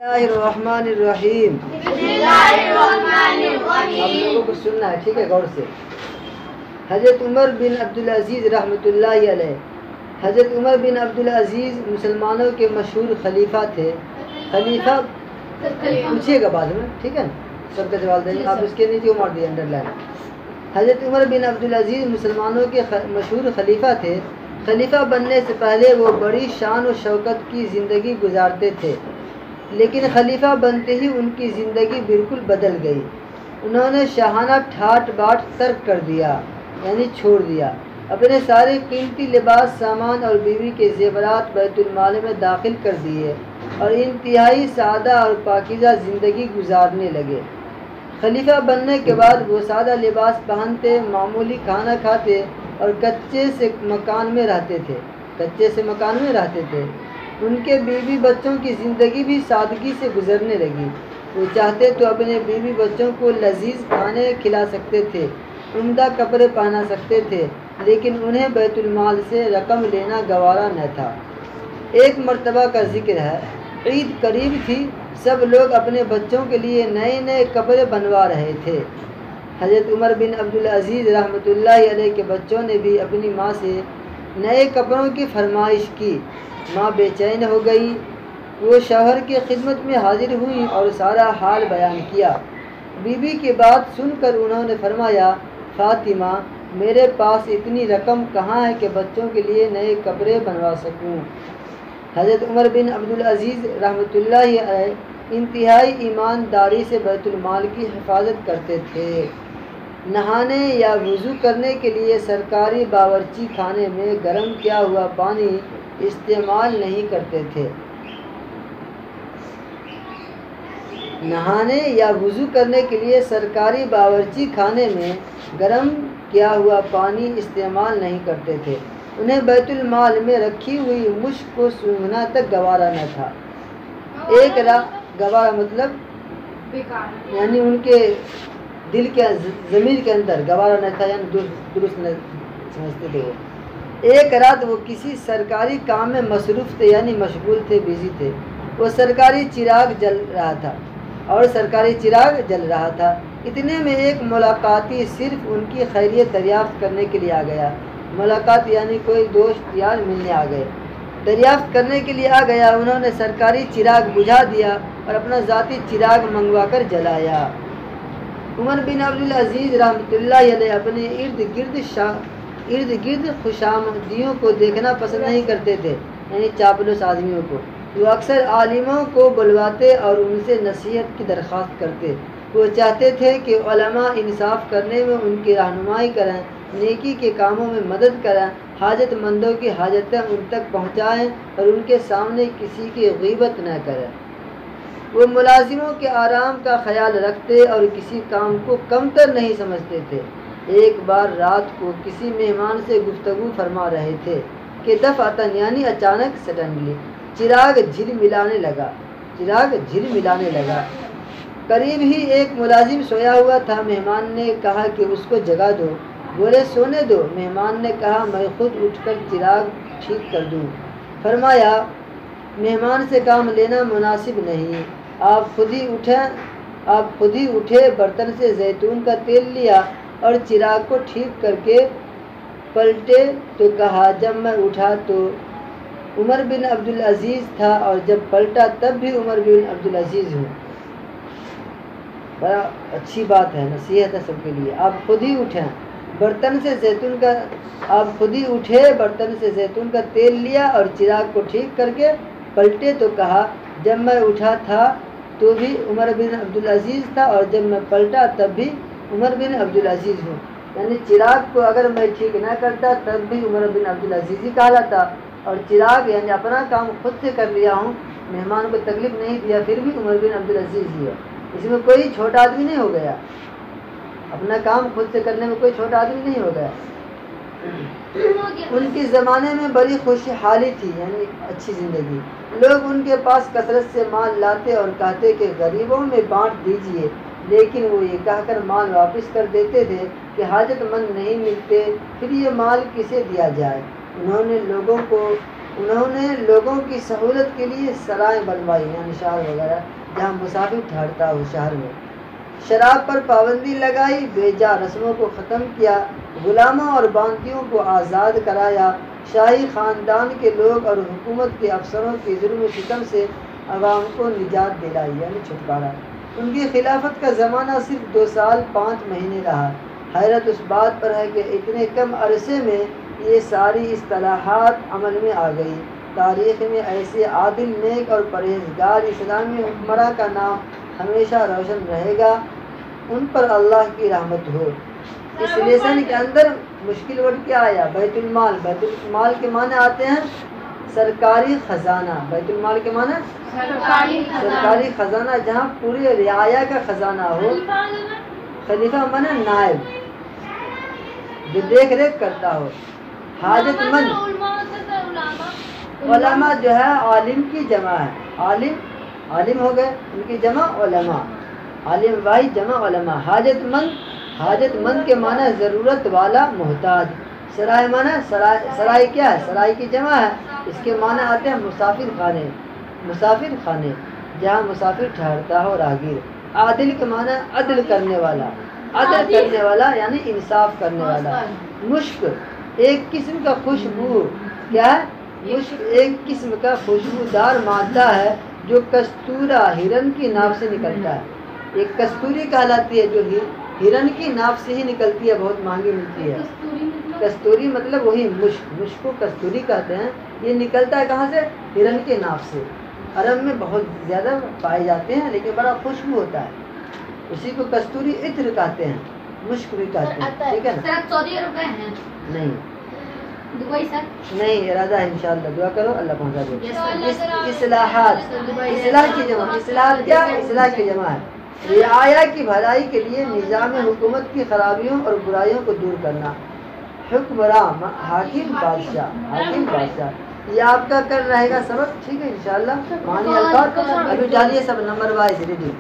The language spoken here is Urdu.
الرحمن الرحیم۔ آپ لوگوں کو سننا ہے، ٹھیک ہے، غور سے۔ حضرت عمر بن عبدالعزیز رحمۃ اللہ علیہ، حضرت عمر بن عبدالعزیز مسلمانوں کے مشہور خلیفہ تھے۔ خلیفہ پوچھیے گا بعد میں، ٹھیک ہے، سب کا جواب دیں گے آپ، اس کے نیچے عمر دی انڈر لائن۔ حضرت عمر بن عبدالعزیز مسلمانوں کے مشہور خلیفہ تھے۔ خلیفہ بننے سے پہلے وہ بڑی شان و شوکت کی زندگی گزارتے تھے، لیکن خلیفہ بنتے ہی ان کی زندگی بالکل بدل گئی۔ انہوں نے شاہانہ ٹھاٹ باٹ ترک کر دیا، یعنی چھوڑ دیا۔ اپنے سارے قیمتی لباس، سامان اور بیوی کے زیورات بیت المال میں داخل کر دیے اور انتہائی سادہ اور پاکیزہ زندگی گزارنے لگے۔ خلیفہ بننے کے بعد وہ سادہ لباس پہنتے، معمولی کھانا کھاتے اور کچے سے مکان میں رہتے تھے۔ ان کے بیوی بچوں کی زندگی بھی سادگی سے گزرنے لگی۔ وہ چاہتے تو اپنے بیوی بچوں کو لذیذ کھانے کھلا سکتے تھے، عمدہ کپڑے پہنا سکتے تھے، لیکن انہیں بیت المال سے رقم لینا گوارا نہ تھا۔ ایک مرتبہ کا ذکر ہے، عید قریب تھی، سب لوگ اپنے بچوں کے لیے نئے نئے کپڑے بنوا رہے تھے۔ حضرت عمر بن عبدالعزیز رحمۃ اللہ علیہ کے بچوں نے بھی اپنی ماں سے نئے کپڑوں کی فرمائش کی۔ ماں بے چین ہو گئی۔ وہ شوہر کی خدمت میں حاضر ہوئی اور سارا حال بیان کیا۔ بیوی کی بات سن کر انہوں نے فرمایا، فاطمہ، میرے پاس اتنی رقم کہاں ہے کہ بچوں کے لیے نئے کپڑے بنوا سکوں۔ حضرت عمر بن عبدالعزیز رحمۃ اللہ علیہ انتہائی ایمانداری سے بیت المال کی حفاظت کرتے تھے۔ نہانے یا وضو کرنے کے لیے سرکاری باورچی خانے میں گرم کیا ہوا پانی استعمال نہیں کرتے تھے۔ نہانے یا وضو کرنے کے لیے سرکاری باورچی خانے میں گرم کیا ہوا پانی استعمال نہیں کرتے تھے۔ انہیں بیت المال میں رکھی ہوئی مشک کو سونگھنا تک گوارا نہ تھا۔ گوارا مطلب یعنی ان کے دل کے ضمیر کے اندر گوارا نہ تھا، یعنی درست نہ سمجھتے تھے وہ۔ ایک رات وہ کسی سرکاری کام میں مصروف تھے، یعنی مشغول تھے، بزی تھے۔ وہ سرکاری چراغ جل رہا تھا۔ اتنے میں ایک ملاقاتی صرف ان کی خیریت دریافت کرنے کے لیے آ گیا۔ ملاقات یعنی کوئی دوست یار ملنے آ گئے، دریافت کرنے کے لیے آ گیا۔ انہوں نے سرکاری چراغ بجھا دیا اور اپنا ذاتی چراغ منگوا کر جلایا۔ عمر بن عبدالعزیز رحمۃ اللہ علیہ اپنے ارد گرد خوشامدیوں کو دیکھنا پسند نہیں کرتے تھے، یعنی چاپلوس آدمیوں کو۔ وہ اکثر عالموں کو بلواتے اور ان سے نصیحت کی درخواست کرتے۔ وہ چاہتے تھے کہ علماء انصاف کرنے میں ان کی رہنمائی کریں، نیکی کے کاموں میں مدد کریں، حاجت مندوں کی حاجتیں ان تک پہنچائیں اور ان کے سامنے کسی کی غیبت نہ کریں۔ وہ ملازموں کے آرام کا خیال رکھتے اور کسی کام کو کمتر نہیں سمجھتے تھے۔ ایک بار رات کو کسی مہمان سے گفتگو فرما رہے تھے کہ دفعتاً یعنی اچانک سڈنلی چراغ جھلملانے لگا۔ قریب ہی ایک ملازم سویا ہوا تھا۔ مہمان نے کہا کہ اس کو جگا دو۔ بولے سونے دو۔ مہمان نے کہا میں خود اٹھ کر چراغ ٹھیک کر دوں۔ فرمایا مہمان سے کام لینا مناسب نہیں، آپ خود ہی اٹھے، برتن سے زیتون کا تیل لیا اور چراغ کو ٹھیک کر کے پلٹے تو کہا جب میں اٹھا تو عمر بن عبدالعزیز تھا اور جب پلٹا تب بھی عمر بن عبدالعزیز ہوں۔ بڑا اچھی بات ہے، نصیحت ہے سب کے لیے۔ آپ خود ہی اٹھے، برتن سے زیتون کا تیل لیا اور چراغ کو ٹھیک کر کے پلٹے تو کہا جب میں اٹھا تھا تو بھی عمر بن عبدالعزیز تھا اور جب میں پلٹا تب بھی عمر بن عبدالعزیز ہوں، یعنی چراغ کو اگر میں ٹھیک نہ کرتا تب بھی عمر بن عبدالعزیز ہی کہلاتا، اور چراغ یعنی اپنا کام خود سے کر لیا ہوں، مہمان کو تکلیف نہیں دیا، پھر بھی عمر بن عبدالعزیز ہی ہے۔ اس میں کوئی چھوٹا آدمی نہیں ہو گیا، اپنا کام خود سے کرنے میں کوئی چھوٹا آدمی نہیں ہو گیا۔ ان کے زمانے میں بڑی خوشحالی تھی، یعنی اچھی زندگی۔ لوگ ان کے پاس کثرت سے مال لاتے اور کہتے کہ غریبوں میں بانٹ دیجیے، لیکن وہ یہ کہہ کر مال واپس کر دیتے تھے کہ حاجت مند نہیں ملتے، پھر یہ مال کسے دیا جائے۔ انہوں نے لوگوں کو انہوں نے لوگوں کی سہولت کے لیے سرائیں بنوائی یعنی شہر وغیرہ جہاں مسافر ٹھہرتا ہو شہر میں. شراب پر پابندی لگائی، بیجا رسموں کو ختم کیا، غلاموں اور باندیوں کو آزاد کرایا، شاہی خاندان کے لوگ اور حکومت کے افسروں کے ظلم و ستم سے عوام کو نجات دلائی یعنی چھٹکارا. ان کی خلافت کا زمانہ صرف 2 سال 5 مہینے رہا. حیرت اس بات پر ہے کہ اتنے کم عرصے میں یہ ساری اصطلاحات عمل میں آ گئی. تاریخ میں ایسے عادل، نیک اور پرہیزگار اسلامی حکمراں کا نام ہمیشہ روشن رہے گا. ان پر اللہ کی رحمت ہو. اس لیسن کے اندر مشکل ورڈ کیا آیا؟ بیت المال. بیت المال کے معنی آتے ہیں سرکاری خزانہ. بیت المال کے معنی سرکاری خزانہ، جہاں پوری رعایا کا خزانہ ہو. خلیفہ معنی نائب جو دیکھ ریکھ کرتا ہو. حاجت مند، علماء جو ہے عالم کی جمع ہے. عالم ہو گئے، ان کی جمع علماء. عالم واحد جمع علماء. حاجت مند کے معنی ضرورت والا، محتاج. سرائے معنی سرائے کیا ہے؟ سرائے کی جمع ہے. اس کے معنی آتے ہیں مسافر خانے جہاں مسافر ٹھہرتا ہو، راہگیر. عادل کے معنی عدل کرنے والا یعنی انصاف کرنے والا. مشک ایک قسم کا خوشبو، کیا ہے؟ مشک ایک قسم کا خوشبودار مادہ ہے جو کستورا ہرن کی ناف سے نکلتا ہے. ایک کستوری کہلاتی ہے جو ہرن کی ناف سے ہی نکلتی ہے، بہت مہنگی ملتی ہے. کستوری مطلب وہی مشک کو کستوری کہتے ہیں. یہ نکلتا ہے کہاں سے؟ ہرن کے ناف سے. عرب میں بہت زیادہ پائے جاتے ہیں لیکن بڑا خوشبو ہوتا ہے. اسی کو کستوری عطر کہتے ہیں، مشک بھی کہتے ہیں. ٹھیک ہے نا؟ سعودی عرب گئے ہیں؟ نہیں، ارادہ ہے انشاءاللہ. دعا کرو اللہ پہنچا دے. اصلاحات، اصلاح کی جمع. اصلاح کیا؟ اصلاح کی جمع ہے. رعایا کی بھلائی کے لیے نظام حکومت کی خرابیوں اور برائیوں کو دور کرنا. حکمراں، حاکم بادشاہ. یہ آپ کا کل رہے گا سبق. ٹھیک ہے انشاءاللہ. معنی الفاظ ابھی ڈالیے سب نمبر وائز ریڈنگ.